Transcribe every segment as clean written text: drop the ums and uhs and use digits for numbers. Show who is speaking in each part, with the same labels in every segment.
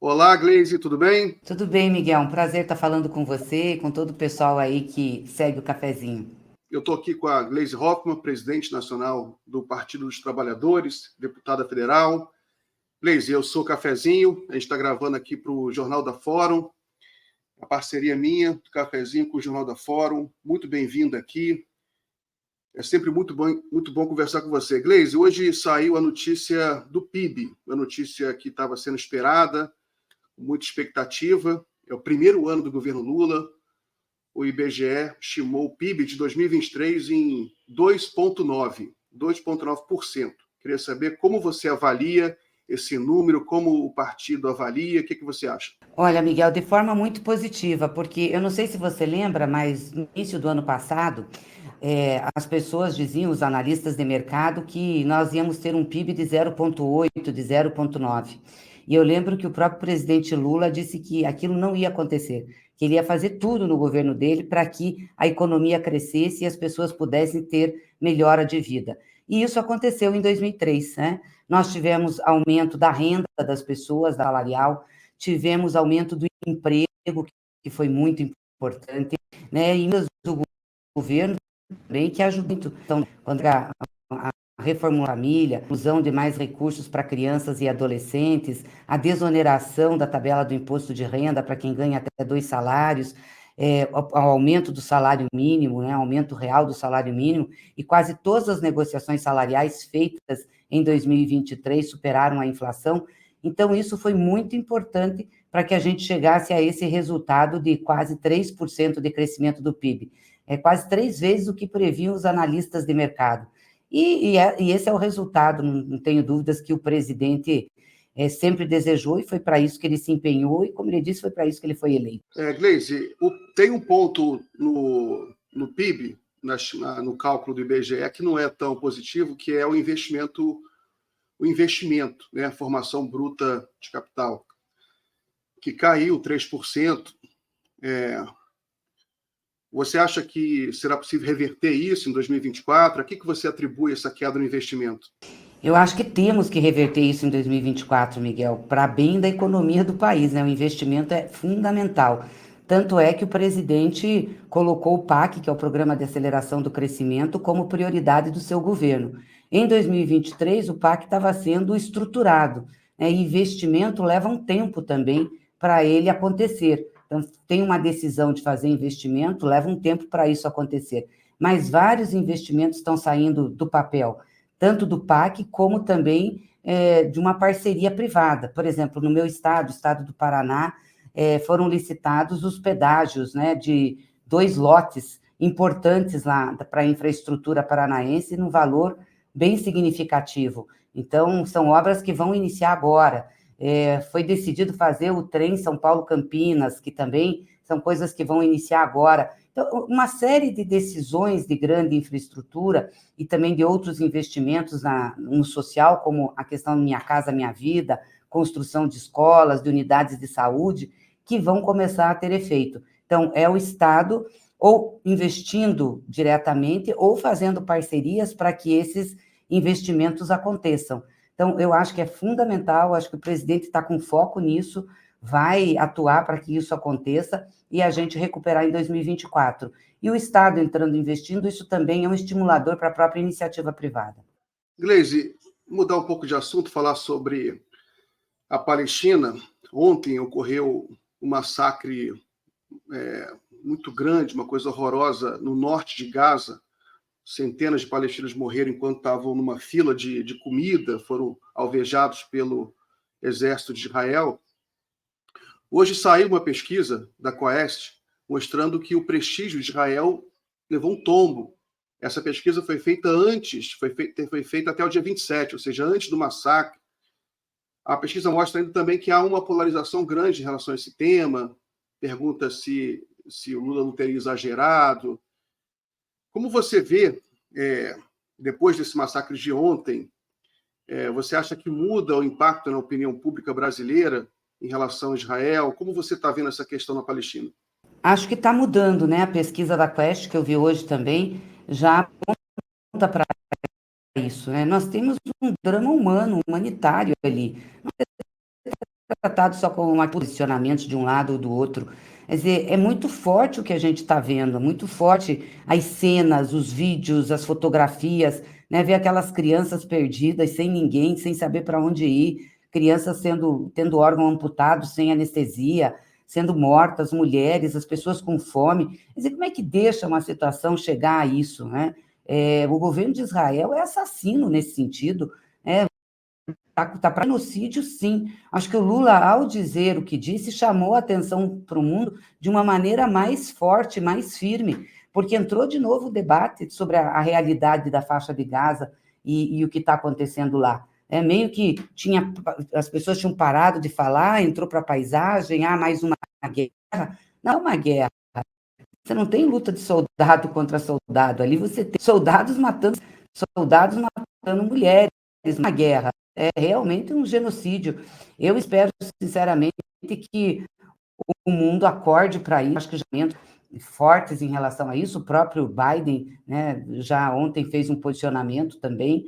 Speaker 1: Olá, Gleise, tudo bem?
Speaker 2: Tudo bem, Miguel? Um prazer estar falando com você e com todo o pessoal aí que segue o cafezinho.
Speaker 1: Eu estou aqui com a Gleise Hoffmann, presidente nacional do Partido dos Trabalhadores, deputada federal. Gleise, eu sou Cafezinho, a gente está gravando aqui para o Jornal da Fórum, a parceria minha do Cafezinho com o Jornal da Fórum. Muito bem-vinda aqui. É sempre muito bom conversar com você. Gleise, hoje saiu a notícia do PIB, uma notícia que estava sendo esperada, com muita expectativa. É o primeiro ano do governo Lula. O IBGE estimou o PIB de 2023 em 2,9%. Queria saber como você avalia esse número, como o partido avalia, o que você acha?
Speaker 2: Olha, Miguel, de forma muito positiva, porque eu não sei se você lembra, mas no início do ano passado, as pessoas diziam, os analistas de mercado, que nós íamos ter um PIB de 0,8, de 0,9. E eu lembro que o próprio presidente Lula disse que aquilo não ia acontecer, que ele ia fazer tudo no governo dele para que a economia crescesse e as pessoas pudessem ter melhora de vida. E isso aconteceu em 2003, né? Nós tivemos aumento da renda das pessoas, da salarial, tivemos aumento do emprego, que foi muito importante, né? E do governo também, que ajuda muito. Então, quando a reformulação da família, a inclusão de mais recursos para crianças e adolescentes, a desoneração da tabela do imposto de renda para quem ganha até 2 salários, o aumento do salário mínimo, né, aumento real do salário mínimo, e quase todas as negociações salariais feitas em 2023 superaram a inflação. Então, isso foi muito importante para que a gente chegasse a esse resultado de quase 3% de crescimento do PIB. É quase 3 vezes o que previam os analistas de mercado. E esse é o resultado, não tenho dúvidas que o presidente sempre desejou e foi para isso que ele se empenhou e, como ele disse, foi para isso que ele foi eleito.
Speaker 1: Gleise, tem um ponto no PIB, no cálculo do IBGE, que não é tão positivo, que é o investimento, né, a formação bruta de capital, que caiu 3%. Você acha que será possível reverter isso em 2024? A que você atribui essa queda no investimento?
Speaker 2: Eu acho que temos que reverter isso em 2024, Miguel, para bem da economia do país, né? O investimento é fundamental. Tanto é que o presidente colocou o PAC, que é o Programa de Aceleração do Crescimento, como prioridade do seu governo. Em 2023, o PAC estava sendo estruturado, né? E investimento leva um tempo também para ele acontecer. Então, tem uma decisão de fazer investimento, leva um tempo para isso acontecer. Mas vários investimentos estão saindo do papel tanto do PAC como também de uma parceria privada. Por exemplo, no meu estado, o estado do Paraná, foram licitados os pedágios, né, de 2 lotes importantes lá para a infraestrutura paranaense, num valor bem significativo. Então, são obras que vão iniciar agora. Foi decidido fazer o trem São Paulo-Campinas, que também são coisas que vão iniciar agora. Então, uma série de decisões de grande infraestrutura e também de outros investimentos no social, como a questão Minha Casa Minha Vida, construção de escolas, de unidades de saúde, que vão começar a ter efeito. Então, é o Estado ou investindo diretamente ou fazendo parcerias para que esses investimentos aconteçam. Então, eu acho que é fundamental, acho que o presidente está com foco nisso, vai atuar para que isso aconteça e a gente recuperar em 2024. E o Estado entrando investindo, isso também é um estimulador para a própria iniciativa privada.
Speaker 1: Gleise, mudar um pouco de assunto, falar sobre a Palestina. Ontem ocorreu um massacre muito grande, uma coisa horrorosa no norte de Gaza. Centenas de palestinos morreram enquanto estavam numa fila de comida, foram alvejados pelo exército de Israel. Hoje saiu uma pesquisa da Quaest mostrando que o prestígio de Israel levou um tombo. Essa pesquisa foi feita antes, foi feita até o dia 27, ou seja, antes do massacre. A pesquisa mostra ainda também que há uma polarização grande em relação a esse tema. Pergunta se o Lula não teria exagerado. Como você vê, depois desse massacre de ontem, você acha que muda o impacto na opinião pública brasileira em relação a Israel? Como você está vendo essa questão na Palestina?
Speaker 2: Acho que está mudando, né? A pesquisa da Quest, que eu vi hoje também, já aponta para isso, né? Nós temos um drama humano, humanitário ali. tratado só como um posicionamento de um lado ou do outro. Quer dizer, é muito forte o que a gente está vendo, muito forte as cenas, os vídeos, as fotografias, né? Ver aquelas crianças perdidas, sem ninguém, sem saber para onde ir, crianças tendo órgão amputado, sem anestesia, sendo mortas, mulheres, as pessoas com fome. Quer dizer, como é que deixa uma situação chegar a isso, né? O governo de Israel é assassino nesse sentido, né? Tá para genocídio, sim. Acho que o Lula, ao dizer o que disse, chamou a atenção para o mundo de uma maneira mais forte, mais firme, porque entrou de novo o debate sobre a realidade da faixa de Gaza e o que está acontecendo lá. Meio que as pessoas tinham parado de falar, entrou para a paisagem, mais uma guerra. Não é uma guerra. Você não tem luta de soldado contra soldado. Ali você tem soldados matando mulheres, uma guerra. É realmente um genocídio. Eu espero, sinceramente, que o mundo acorde para isso. Acho que já fortes em relação a isso. O próprio Biden, né, já ontem fez um posicionamento também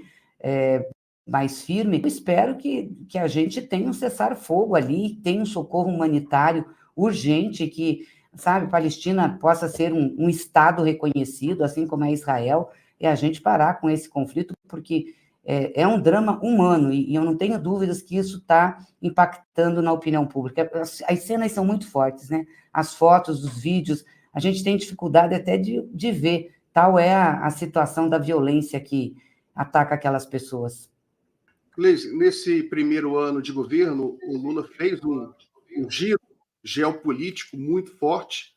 Speaker 2: mais firme. Eu espero que a gente tenha um cessar-fogo ali, tenha um socorro humanitário urgente, que, sabe, Palestina possa ser um Estado reconhecido, assim como é Israel, e a gente parar com esse conflito, porque é um drama humano, e eu não tenho dúvidas que isso está impactando na opinião pública. As cenas são muito fortes, né? As fotos, os vídeos, a gente tem dificuldade até de ver, tal é a situação da violência que ataca aquelas pessoas.
Speaker 1: Gleisi, nesse primeiro ano de governo, o Lula fez um giro geopolítico muito forte.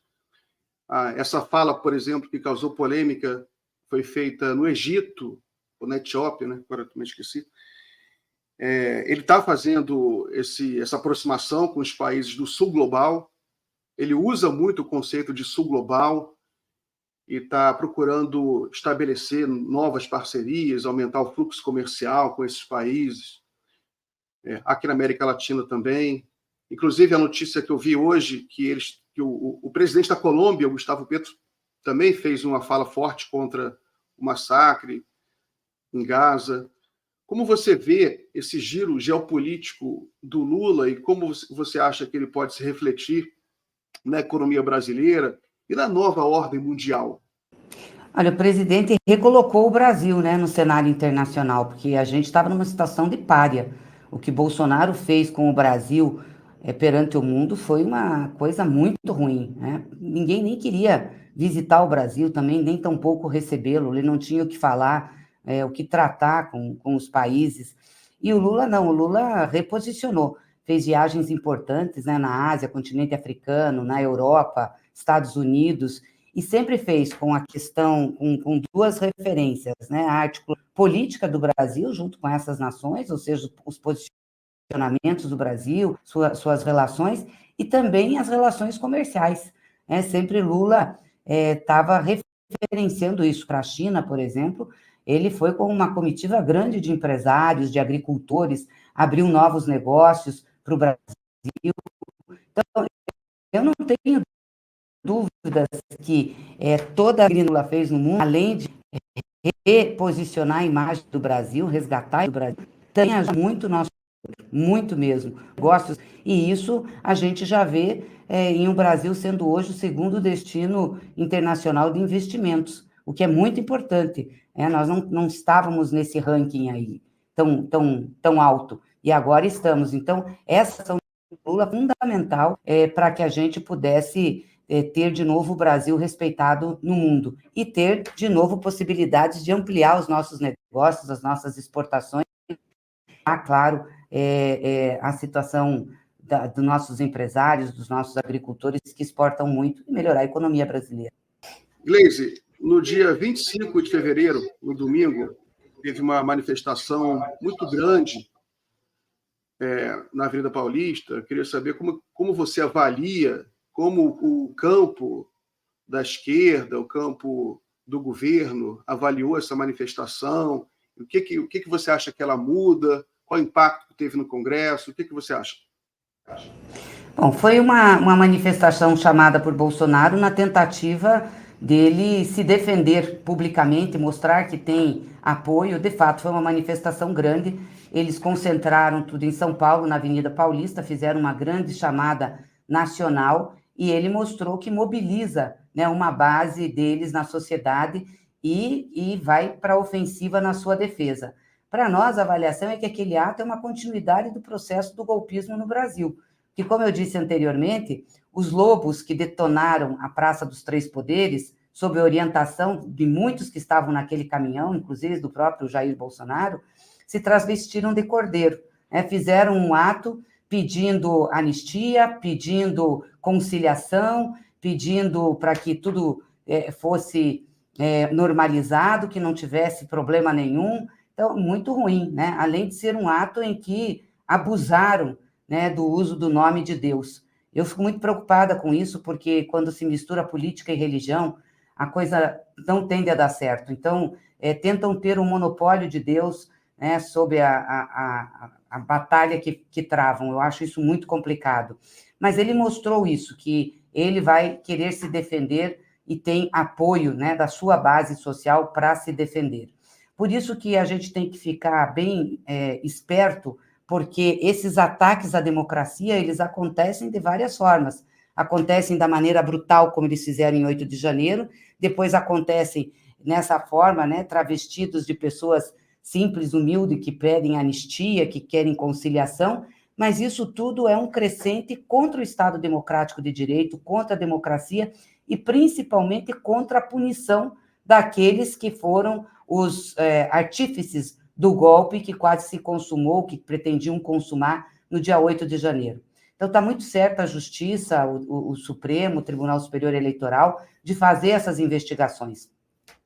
Speaker 1: Essa fala, por exemplo, que causou polêmica, foi feita no Egito, ou na Etiópia, né? Agora eu também esqueci. Ele está fazendo essa aproximação com os países do sul global. Ele usa muito o conceito de sul global e está procurando estabelecer novas parcerias, aumentar o fluxo comercial com esses países. Aqui na América Latina também. Inclusive, a notícia que eu vi hoje, que o presidente da Colômbia, Gustavo Petro, também fez uma fala forte contra o massacre em Gaza. Como você vê esse giro geopolítico do Lula e como você acha que ele pode se refletir na economia brasileira e na nova ordem mundial?
Speaker 2: Olha, o presidente recolocou o Brasil, né, no cenário internacional, porque a gente estava numa situação de pária. O que Bolsonaro fez com o Brasil perante o mundo foi uma coisa muito ruim, né? Ninguém nem queria visitar o Brasil também, nem tampouco recebê-lo. Ele não tinha o que falar, o que tratar com os países. E o Lula não, o Lula reposicionou. Fez viagens importantes, né, na Ásia, continente africano, na Europa, Estados Unidos, e sempre fez com a questão, com duas referências, né? A articulação política do Brasil junto com essas nações, ou seja, os posicionamentos do Brasil, suas relações, e também as relações comerciais. Sempre Lula estava referenciando isso para a China, por exemplo. Ele foi com uma comitiva grande de empresários, de agricultores, abriu novos negócios para o Brasil. Então, eu não tenho dúvidas que toda a que Lula fez no mundo, além de reposicionar a imagem do Brasil, resgatar o Brasil, tem muito nosso, muito mesmo, negócios, e isso a gente já vê em um Brasil sendo hoje o segundo destino internacional de investimentos, o que é muito importante. Nós não estávamos nesse ranking aí tão alto, e agora estamos. Então, essa ação do Lula é fundamental para que a gente pudesse ter de novo o Brasil respeitado no mundo e ter de novo possibilidades de ampliar os nossos negócios, as nossas exportações. Claro, a situação dos nossos empresários, dos nossos agricultores que exportam muito e melhorar a economia brasileira.
Speaker 1: Gleisi, no dia 25 de fevereiro, no domingo, teve uma manifestação muito grande na Avenida Paulista. Eu queria saber como você avalia, como o campo da esquerda, o campo do governo avaliou essa manifestação, o que você acha que ela muda, qual o impacto que teve no Congresso, o que você acha?
Speaker 2: Bom, foi uma manifestação chamada por Bolsonaro na tentativa dele se defender publicamente, mostrar que tem apoio. De fato, foi uma manifestação grande eles concentraram tudo em São Paulo, na Avenida Paulista, fizeram uma grande chamada nacional, e ele mostrou que mobiliza, né, uma base deles na sociedade e vai para a ofensiva na sua defesa. Para nós, a avaliação é que aquele ato é uma continuidade do processo do golpismo no Brasil, que, como eu disse anteriormente, os lobos que detonaram a Praça dos Três Poderes, sob a orientação de muitos que estavam naquele caminhão, inclusive do próprio Jair Bolsonaro, se travestiram de cordeiro, né? Fizeram um ato pedindo anistia, pedindo conciliação, pedindo para que tudo fosse normalizado, que não tivesse problema nenhum. Então, muito ruim, né? Além de ser um ato em que abusaram, né, do uso do nome de Deus. Eu fico muito preocupada com isso, porque quando se mistura política e religião, a coisa não tende a dar certo. Então, tentam ter um monopólio de Deus, né, sobre a batalha que travam. Eu acho isso muito complicado. Mas ele mostrou isso, que ele vai querer se defender e tem apoio, né, da sua base social para se defender. Por isso que a gente tem que ficar bem esperto, porque esses ataques à democracia, eles acontecem de várias formas. Acontecem da maneira brutal, como eles fizeram em 8 de janeiro, depois acontecem nessa forma, né, travestidos de pessoas simples, humildes, que pedem anistia, que querem conciliação, mas isso tudo é um crescente contra o Estado democrático de direito, contra a democracia e principalmente contra a punição daqueles que foram os artífices do golpe que quase se consumou, que pretendiam consumar no dia 8 de janeiro. Então, está muito certa a Justiça, o Supremo, o Tribunal Superior Eleitoral, de fazer essas investigações.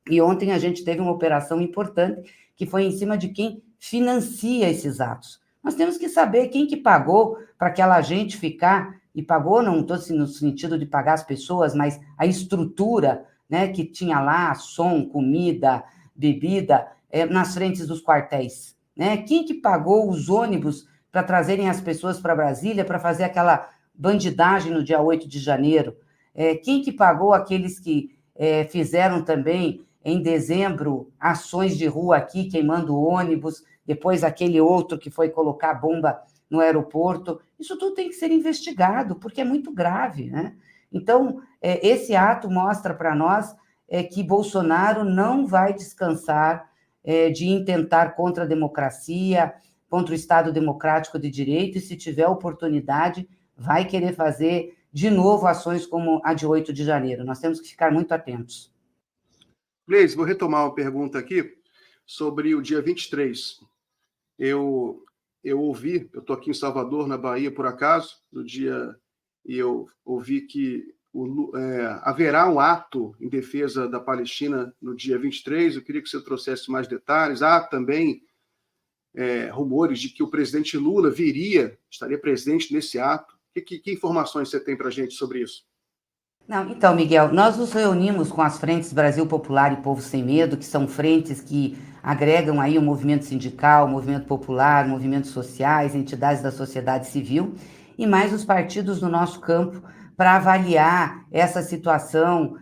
Speaker 2: E ontem a gente teve uma operação importante, que foi em cima de quem financia esses atos. Nós temos que saber quem que pagou para aquela gente ficar, e pagou, não estou no sentido de pagar as pessoas, mas a estrutura, né, que tinha lá, som, comida, bebida, nas frentes dos quartéis, né? Quem que pagou os ônibus para trazerem as pessoas para Brasília para fazer aquela bandidagem no dia 8 de janeiro? Quem que pagou aqueles que fizeram também, em dezembro, ações de rua aqui, queimando ônibus, depois aquele outro que foi colocar bomba no aeroporto? Isso tudo tem que ser investigado, porque é muito grave, né? Então, esse ato mostra para nós que Bolsonaro não vai descansar de intentar contra a democracia, contra o Estado democrático de direito, e se tiver oportunidade, vai querer fazer de novo ações como a de 8 de janeiro. Nós temos que ficar muito atentos.
Speaker 1: Gleisi, vou retomar uma pergunta aqui sobre o dia 23. Eu ouvi, eu estou aqui em Salvador, na Bahia, por acaso, no dia, e eu ouvi que haverá um ato em defesa da Palestina no dia 23. Eu queria que você trouxesse mais detalhes. Há também rumores de que o presidente Lula estaria presente nesse ato. Que informações você tem para a gente sobre isso?
Speaker 2: Não, então, Miguel, nós nos reunimos com as frentes Brasil Popular e Povo Sem Medo, que são frentes que agregam aí o movimento sindical, o movimento popular, movimentos sociais, entidades da sociedade civil, e mais os partidos do nosso campo, para avaliar essa situação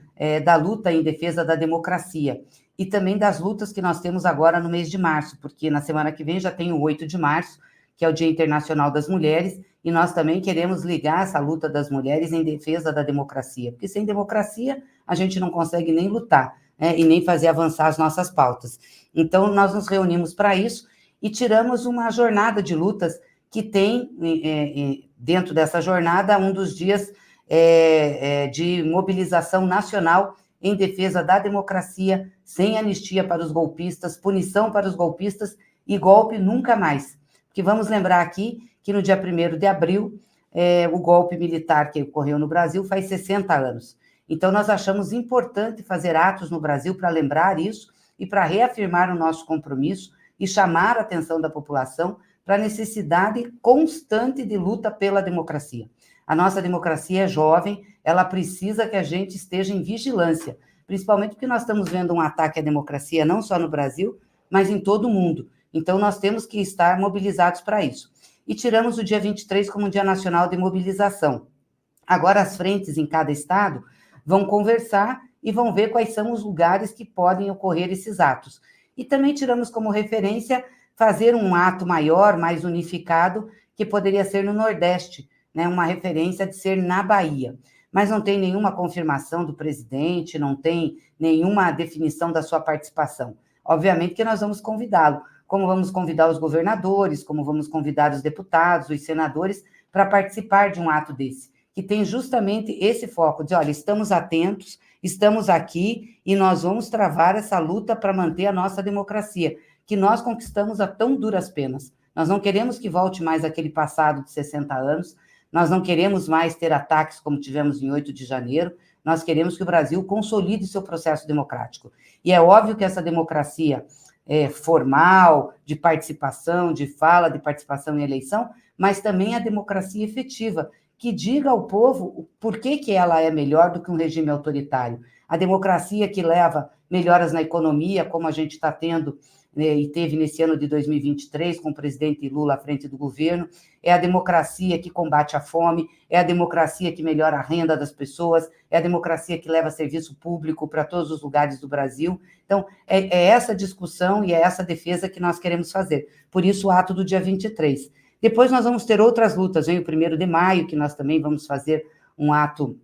Speaker 2: da luta em defesa da democracia e também das lutas que nós temos agora no mês de março, porque na semana que vem já tem o 8 de março, que é o Dia Internacional das Mulheres, e nós também queremos ligar essa luta das mulheres em defesa da democracia, porque sem democracia a gente não consegue nem lutar, né, e nem fazer avançar as nossas pautas. Então, nós nos reunimos para isso e tiramos uma jornada de lutas que tem, dentro dessa jornada, um dos dias de mobilização nacional em defesa da democracia, sem anistia para os golpistas, punição para os golpistas e golpe nunca mais. Porque vamos lembrar aqui que no dia 1º de abril, o golpe militar que ocorreu no Brasil faz 60 anos. Então, nós achamos importante fazer atos no Brasil para lembrar isso e para reafirmar o nosso compromisso e chamar a atenção da população para a necessidade constante de luta pela democracia. A nossa democracia é jovem, ela precisa que a gente esteja em vigilância, principalmente porque nós estamos vendo um ataque à democracia não só no Brasil, mas em todo o mundo. Então, nós temos que estar mobilizados para isso. E tiramos o dia 23 como um Dia Nacional de Mobilização. Agora, as frentes em cada estado vão conversar e vão ver quais são os lugares que podem ocorrer esses atos. E também tiramos como referência fazer um ato maior, mais unificado, que poderia ser no Nordeste, né, uma referência de ser na Bahia. Mas não tem nenhuma confirmação do presidente, não tem nenhuma definição da sua participação. Obviamente que nós vamos convidá-lo, como vamos convidar os governadores, como vamos convidar os deputados, os senadores, para participar de um ato desse, que tem justamente esse foco de, olha, estamos atentos, estamos aqui e nós vamos travar essa luta para manter a nossa democracia, que nós conquistamos a tão duras penas. Nós não queremos que volte mais aquele passado de 60 anos, nós não queremos mais ter ataques como tivemos em 8 de janeiro, nós queremos que o Brasil consolide seu processo democrático. E é óbvio que essa democracia formal, de participação, de fala, de participação em eleição, mas também a democracia efetiva, que diga ao povo por que ela é melhor do que um regime autoritário. A democracia que leva melhoras na economia, como a gente está tendo, né, e teve nesse ano de 2023, com o presidente Lula à frente do governo, é a democracia que combate a fome, é a democracia que melhora a renda das pessoas, é a democracia que leva serviço público para todos os lugares do Brasil. Então, é essa discussão e é essa defesa que nós queremos fazer. Por isso, o ato do dia 23. Depois nós vamos ter outras lutas, vem o 1º de maio, que nós também vamos fazer um ato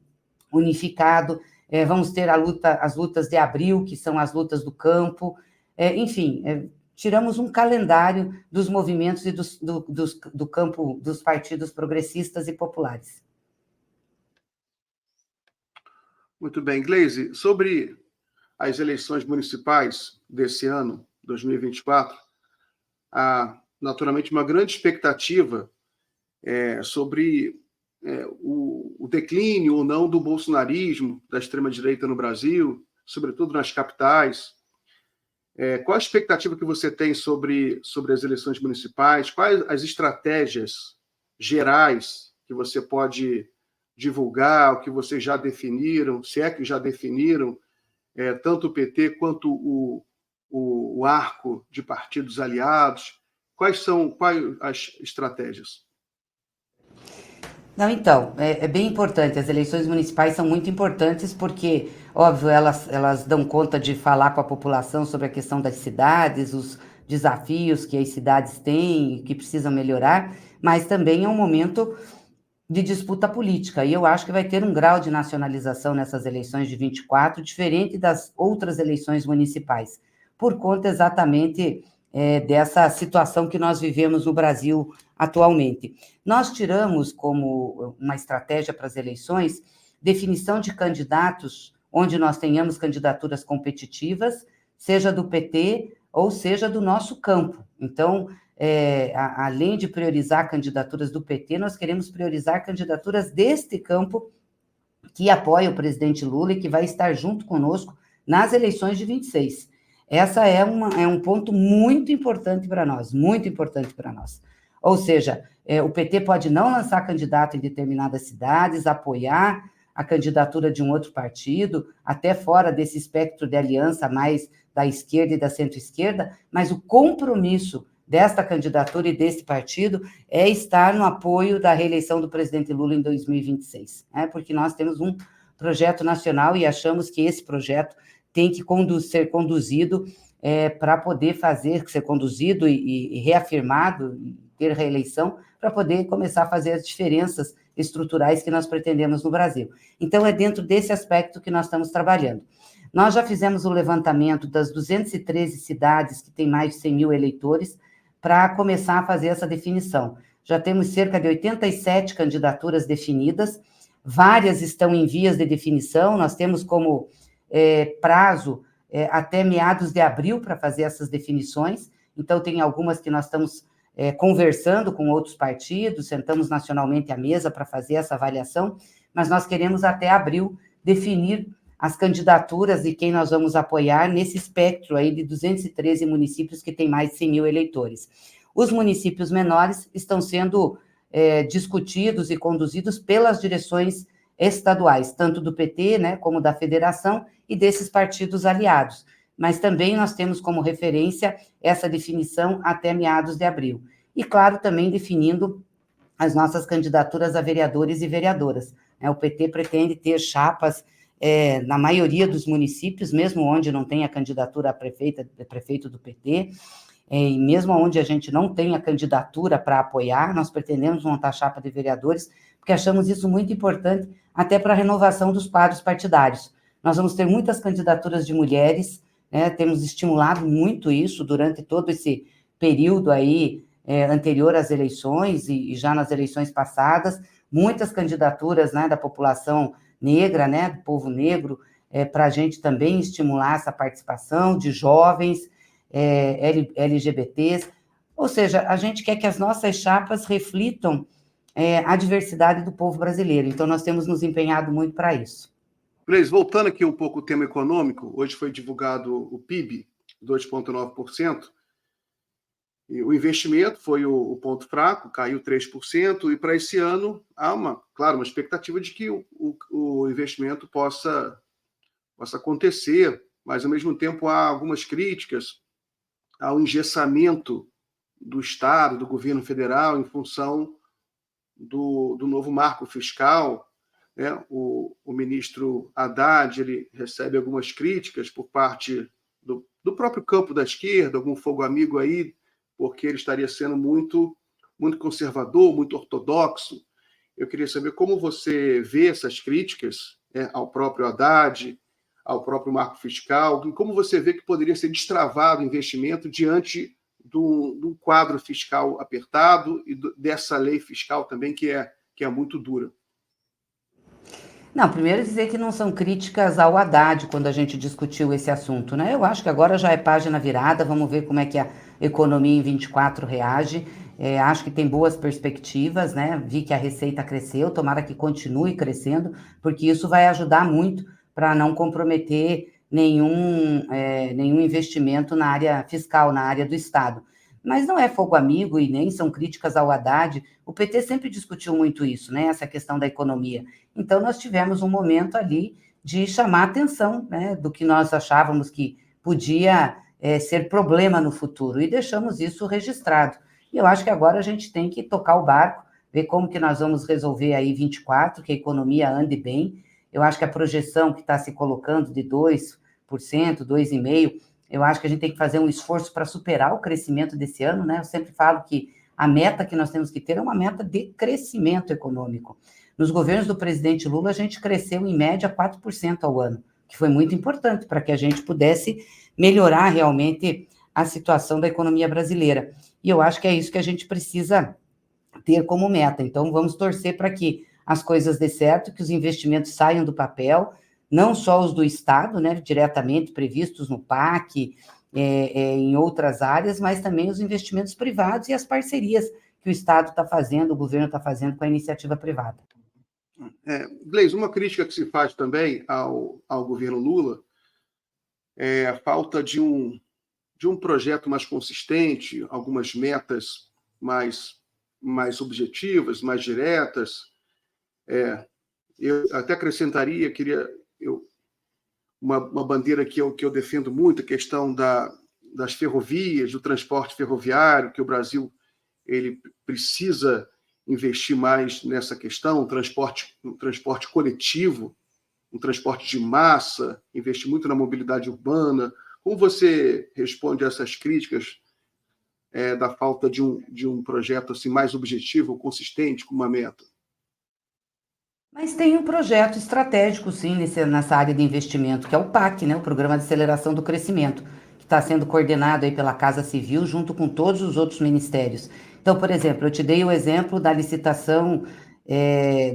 Speaker 2: unificado, vamos ter as lutas de abril, que são as lutas do campo, enfim, tiramos um calendário dos movimentos e do campo dos partidos progressistas e populares.
Speaker 1: Muito bem. Gleisi, sobre as eleições municipais desse ano, 2024, há naturalmente uma grande expectativa sobre o declínio ou não do bolsonarismo, da extrema-direita no Brasil, sobretudo nas capitais. Qual a expectativa que você tem sobre as eleições municipais? Quais as estratégias gerais que você pode divulgar, o que vocês já definiram, se é que já definiram, tanto o PT quanto o arco de partidos aliados? Quais as estratégias?
Speaker 2: Não, então, é bem importante, as eleições municipais são muito importantes porque, óbvio, elas dão conta de falar com a população sobre a questão das cidades, os desafios que as cidades têm e que precisam melhorar, mas também é um momento de disputa política, e eu acho que vai ter um grau de nacionalização nessas eleições de 24, diferente das outras eleições municipais, por conta exatamente dessa situação que nós vivemos no Brasil atualmente. Nós tiramos como uma estratégia para as eleições definição de candidatos onde nós tenhamos candidaturas competitivas, seja do PT ou seja do nosso campo. Então, além de priorizar candidaturas do PT, nós queremos priorizar candidaturas deste campo que apoia o presidente Lula e que vai estar junto conosco nas eleições de 26. Essa é um ponto muito importante para nós, muito importante para nós. Ou seja, o PT pode não lançar candidato em determinadas cidades, apoiar a candidatura de um outro partido, até fora desse espectro de aliança mais da esquerda e da centro-esquerda, mas o compromisso desta candidatura e desse partido é estar no apoio da reeleição do presidente Lula em 2026, porque nós temos um projeto nacional e achamos que esse projeto tem que ser conduzido para poder ser conduzido e reafirmado, e ter reeleição, para poder começar a fazer as diferenças estruturais que nós pretendemos no Brasil. Então, é dentro desse aspecto que nós estamos trabalhando. Nós já fizemos o levantamento das 213 cidades que têm mais de 100 mil eleitores, para começar a fazer essa definição. Já temos cerca de 87 candidaturas definidas, várias estão em vias de definição, nós temos como prazo até meados de abril para fazer essas definições, então tem algumas que nós estamos conversando com outros partidos, sentamos nacionalmente à mesa para fazer essa avaliação, mas nós queremos até abril definir as candidaturas e quem nós vamos apoiar nesse espectro aí de 213 municípios que tem mais de 100 mil eleitores. Os municípios menores estão sendo discutidos e conduzidos pelas direções estaduais, tanto do PT, né, como da federação e desses partidos aliados. Mas também nós temos como referência essa definição até meados de abril. E, claro, também definindo as nossas candidaturas a vereadores e vereadoras. O PT pretende ter chapas na maioria dos municípios, mesmo onde não tem a candidatura a prefeito do PT, e mesmo onde a gente não tem a candidatura para apoiar, nós pretendemos montar chapa de vereadores, porque achamos isso muito importante, até para a renovação dos quadros partidários. Nós vamos ter muitas candidaturas de mulheres, né, temos estimulado muito isso durante todo esse período aí, anterior às eleições e já nas eleições passadas, muitas candidaturas, né, da população negra, né, do povo negro, para a gente também estimular essa participação de jovens, LGBTs, ou seja, a gente quer que as nossas chapas reflitam a diversidade do povo brasileiro, então nós temos nos empenhado muito para isso.
Speaker 1: Gleis, voltando aqui um pouco ao tema econômico, hoje foi divulgado o PIB, 2,9%, e o investimento foi o ponto fraco, caiu 3%, e para esse ano há uma expectativa de que o investimento possa acontecer, mas ao mesmo tempo há algumas críticas ao engessamento do Estado, do governo federal, em função do novo marco fiscal, né? O ministro Haddad ele recebe algumas críticas por parte do próprio campo da esquerda, algum fogo amigo aí, porque ele estaria sendo muito, muito conservador, muito ortodoxo. Eu queria saber como você vê essas críticas, né, ao próprio Haddad, ao próprio marco fiscal, e como você vê que poderia ser destravado o investimento diante do quadro fiscal apertado e dessa lei fiscal também que é muito dura.
Speaker 2: Não, primeiro dizer que não são críticas ao Haddad quando a gente discutiu esse assunto, né? Eu acho que agora já é página virada, vamos ver como é que a economia em 24 reage. Acho que tem boas perspectivas, né? Vi que a receita cresceu, tomara que continue crescendo, porque isso vai ajudar muito para não comprometer nenhum investimento na área fiscal, na área do Estado. Mas não é fogo amigo e nem são críticas ao Haddad. O PT sempre discutiu muito isso, né? Essa questão da economia. Então, nós tivemos um momento ali de chamar a atenção, né, do que nós achávamos que podia ser problema no futuro, e deixamos isso registrado. E eu acho que agora a gente tem que tocar o barco, ver como que nós vamos resolver aí 24, que a economia ande bem. Eu acho que a projeção que está se colocando de 2%, 2,5%, eu acho que a gente tem que fazer um esforço para superar o crescimento desse ano, né? Eu sempre falo que a meta que nós temos que ter é uma meta de crescimento econômico. Nos governos do presidente Lula, a gente cresceu em média 4% ao ano, que foi muito importante para que a gente pudesse melhorar realmente a situação da economia brasileira. E eu acho que é isso que a gente precisa ter como meta. Então, vamos torcer para que as coisas dê certo, que os investimentos saiam do papel, não só os do Estado, né, diretamente previstos no PAC, em outras áreas, mas também os investimentos privados e as parcerias que o Estado está fazendo, o governo está fazendo com a iniciativa privada.
Speaker 1: Gleis, uma crítica que se faz também ao governo Lula é a falta de um projeto mais consistente, algumas metas mais objetivas, mais diretas. Eu até acrescentaria, uma bandeira que eu defendo muito, a questão das ferrovias, do transporte ferroviário, que o Brasil ele precisa investir mais nessa questão, um transporte coletivo, um transporte de massa, investir muito na mobilidade urbana. Como você responde a essas críticas da falta de um projeto assim, mais objetivo, consistente, com uma meta?
Speaker 2: Mas tem um projeto estratégico, sim, nessa área de investimento, que é o PAC, né, o Programa de Aceleração do Crescimento, que está sendo coordenado aí pela Casa Civil, junto com todos os outros ministérios. Então, por exemplo, eu te dei o exemplo da licitação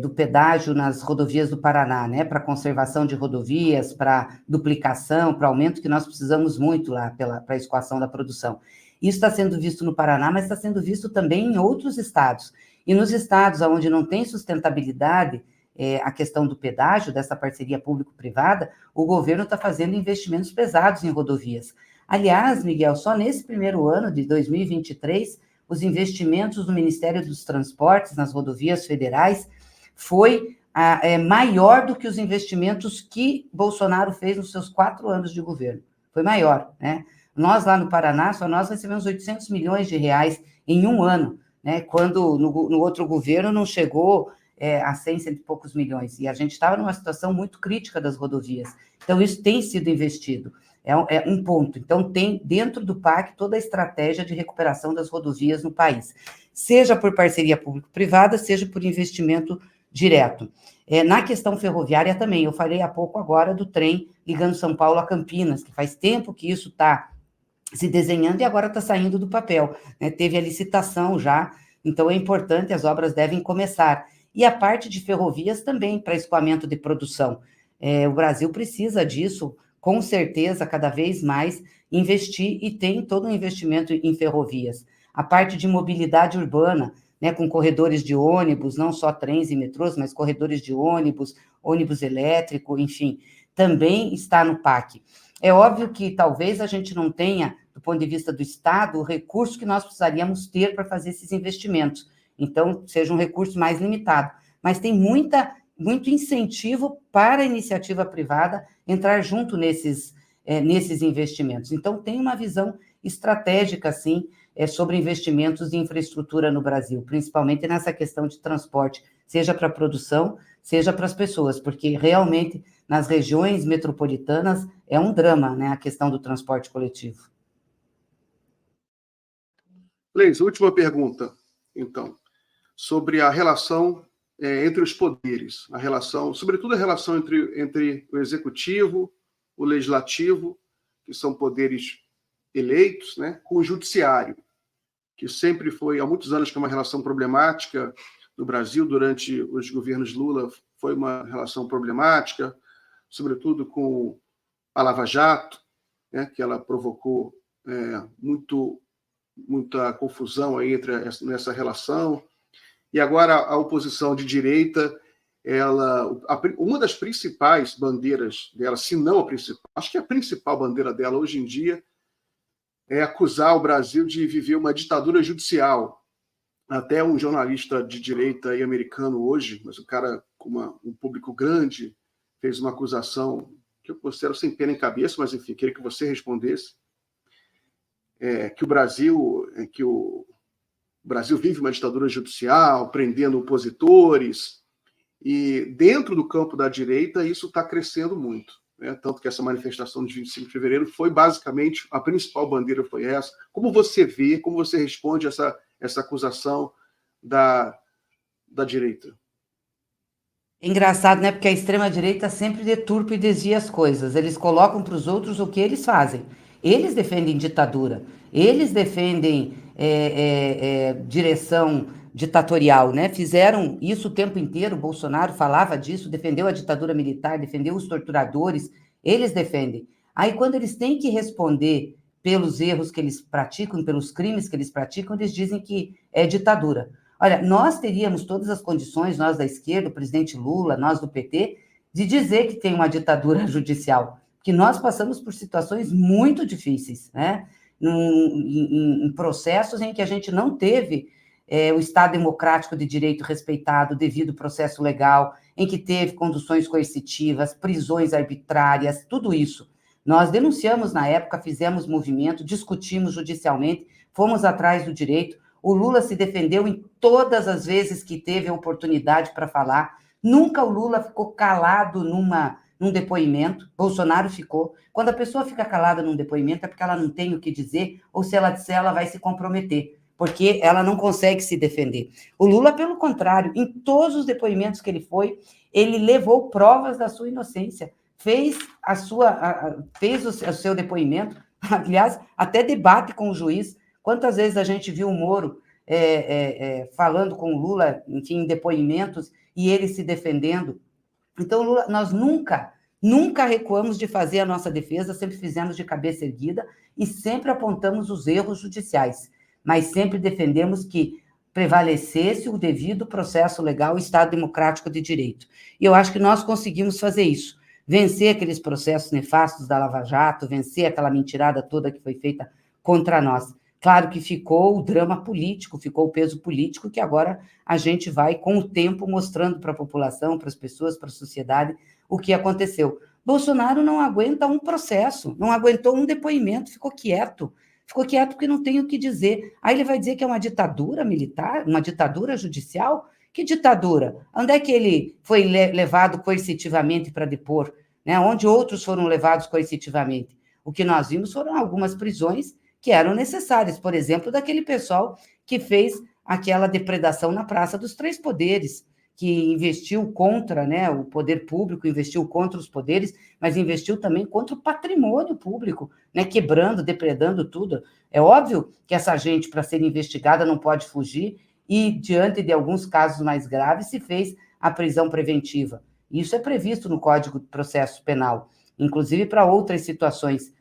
Speaker 2: do pedágio nas rodovias do Paraná, né, para conservação de rodovias, para duplicação, para aumento que nós precisamos muito lá para a escoação da produção. Isso está sendo visto no Paraná, mas está sendo visto também em outros estados. E nos estados onde não tem sustentabilidade, a questão do pedágio, dessa parceria público-privada, o governo está fazendo investimentos pesados em rodovias. Aliás, Miguel, só nesse primeiro ano de 2023, os investimentos do Ministério dos Transportes nas rodovias federais foi maior do que os investimentos que Bolsonaro fez nos seus 4 anos de governo. Foi maior, né? Nós, lá no Paraná, só nós recebemos 800 milhões de reais em um ano, né? Quando no outro governo não chegou a 100 e poucos milhões. E a gente estava numa situação muito crítica das rodovias. Então, isso tem sido investido. É um ponto. Então, tem dentro do PAC toda a estratégia de recuperação das rodovias no país, seja por parceria público-privada, seja por investimento direto. Na questão ferroviária também, eu falei há pouco agora do trem ligando São Paulo a Campinas, que faz tempo que isso está se desenhando e agora está saindo do papel, né? Teve a licitação já, então é importante, as obras devem começar. E a parte de ferrovias também, para escoamento de produção. O Brasil precisa disso, com certeza, cada vez mais, investir, e tem todo um investimento em ferrovias. A parte de mobilidade urbana, né, com corredores de ônibus, não só trens e metrôs, mas corredores de ônibus, ônibus elétrico, enfim, também está no PAC. É óbvio que talvez a gente não tenha, do ponto de vista do Estado, o recurso que nós precisaríamos ter para fazer esses investimentos. Então, seja um recurso mais limitado. Mas tem muito incentivo para a iniciativa privada entrar junto nesses investimentos. Então, tem uma visão estratégica, sim, sobre investimentos em infraestrutura no Brasil, principalmente nessa questão de transporte, seja para a produção, seja para as pessoas, porque realmente nas regiões metropolitanas é um drama, né, a questão do transporte coletivo.
Speaker 1: Leis, última pergunta, então, sobre a relação entre os poderes, a relação, sobretudo a relação entre o executivo, o legislativo, que são poderes eleitos, né, com o judiciário, que sempre foi, há muitos anos, que é uma relação problemática no Brasil. Durante os governos Lula foi uma relação problemática, sobretudo com a Lava Jato, né, que ela provocou muita confusão aí nessa relação. E agora a oposição de direita, uma das principais bandeiras dela, se não a principal, acho que a principal bandeira dela hoje em dia é acusar o Brasil de viver uma ditadura judicial. Até um jornalista de direita e americano hoje, mas um cara com um público grande, fez uma acusação que eu considero sem pena em cabeça, mas enfim, queria que você respondesse, que o Brasil vive uma ditadura judicial, prendendo opositores, e dentro do campo da direita isso está crescendo muito, né? Tanto que essa manifestação de 25 de fevereiro foi basicamente, a principal bandeira foi essa. Como você vê, como você responde essa acusação da direita?
Speaker 2: É engraçado, né? Porque a extrema-direita sempre deturpa e desvia as coisas. Eles colocam para os outros o que eles fazem. Eles defendem ditadura, eles defendem direção ditatorial, né? Fizeram isso o tempo inteiro. O Bolsonaro falava disso, defendeu a ditadura militar, defendeu os torturadores, eles defendem. Aí, quando eles têm que responder pelos erros que eles praticam, pelos crimes que eles praticam, eles dizem que é ditadura. Olha, nós teríamos todas as condições, nós da esquerda, o presidente Lula, nós do PT, de dizer que tem uma ditadura judicial, que nós passamos por situações muito difíceis, né? Em processos em que a gente não teve o Estado democrático de direito respeitado devido ao processo legal, em que teve conduções coercitivas, prisões arbitrárias, tudo isso. Nós denunciamos na época, fizemos movimento, discutimos judicialmente, fomos atrás do direito. O Lula se defendeu em todas as vezes que teve a oportunidade para falar. Nunca o Lula ficou calado num depoimento. Bolsonaro ficou. Quando a pessoa fica calada num depoimento é porque ela não tem o que dizer, ou se ela disser, ela vai se comprometer, porque ela não consegue se defender. O Lula, pelo contrário, em todos os depoimentos que ele foi, ele levou provas da sua inocência, fez o seu depoimento, aliás, até debate com o juiz. Quantas vezes a gente viu o Moro falando com o Lula, enfim, em depoimentos, e ele se defendendo. Então, Lula, nós nunca recuamos de fazer a nossa defesa, sempre fizemos de cabeça erguida e sempre apontamos os erros judiciais, mas sempre defendemos que prevalecesse o devido processo legal, o Estado democrático de direito. E eu acho que nós conseguimos fazer isso, vencer aqueles processos nefastos da Lava Jato, vencer aquela mentirada toda que foi feita contra nós. Claro que ficou o drama político, ficou o peso político, que agora a gente vai, com o tempo, mostrando para a população, para as pessoas, para a sociedade, o que aconteceu. Bolsonaro não aguenta um processo, não aguentou um depoimento, ficou quieto porque não tem o que dizer. Aí ele vai dizer que é uma ditadura militar, uma ditadura judicial? Que ditadura? Onde é que ele foi levado coercitivamente para depor? Né? Onde outros foram levados coercitivamente? O que nós vimos foram algumas prisões que eram necessárias, por exemplo, daquele pessoal que fez aquela depredação na Praça dos Três Poderes, que investiu contra, né, o poder público, investiu contra os poderes, mas investiu também contra o patrimônio público, né, quebrando, depredando tudo. É óbvio que essa gente, para ser investigada, não pode fugir, e, diante de alguns casos mais graves, se fez a prisão preventiva. Isso é previsto no Código de Processo Penal, inclusive para outras situações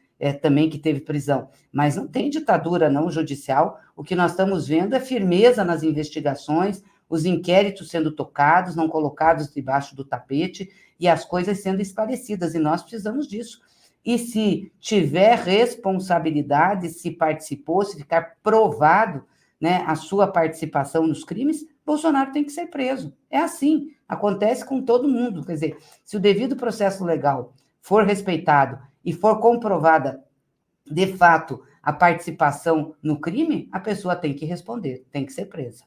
Speaker 2: também que teve prisão. Mas não tem ditadura não judicial, o que nós estamos vendo é firmeza nas investigações, os inquéritos sendo tocados, não colocados debaixo do tapete, e as coisas sendo esclarecidas, e nós precisamos disso. E se tiver responsabilidade, se participou, se ficar provado, né, a sua participação nos crimes, Bolsonaro tem que ser preso. É assim, acontece com todo mundo. Quer dizer, se o devido processo legal for respeitado e for comprovada, de fato, a participação no crime, a pessoa tem que responder, tem que ser presa.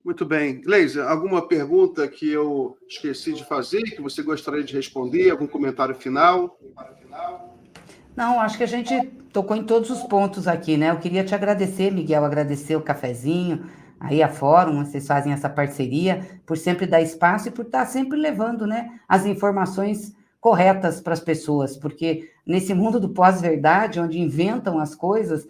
Speaker 1: Muito bem. Gleisi, alguma pergunta que eu esqueci de fazer, que você gostaria de responder? Algum comentário final?
Speaker 2: Não, acho que a gente tocou em todos os pontos aqui, né? Eu queria te agradecer, Miguel, agradecer o cafezinho, aí a Fórum, vocês fazem essa parceria, por sempre dar espaço e por estar sempre levando, né, as informações corretas para as pessoas, porque nesse mundo do pós-verdade, onde inventam as coisas,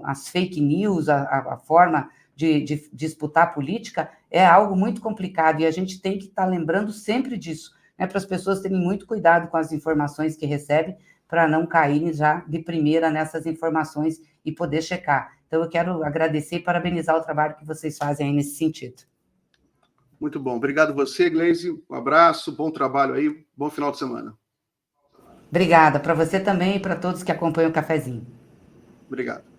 Speaker 2: as fake news, a forma de disputar a política, é algo muito complicado, e a gente tem que estar lembrando sempre disso, né, para as pessoas terem muito cuidado com as informações que recebem, para não caírem já de primeira nessas informações e poder checar. Então, eu quero agradecer e parabenizar o trabalho que vocês fazem aí nesse sentido.
Speaker 1: Muito bom. Obrigado você, Gleisi. Um abraço, bom trabalho aí, bom final de semana.
Speaker 2: Obrigada, para você também e para todos que acompanham o cafezinho.
Speaker 1: Obrigado.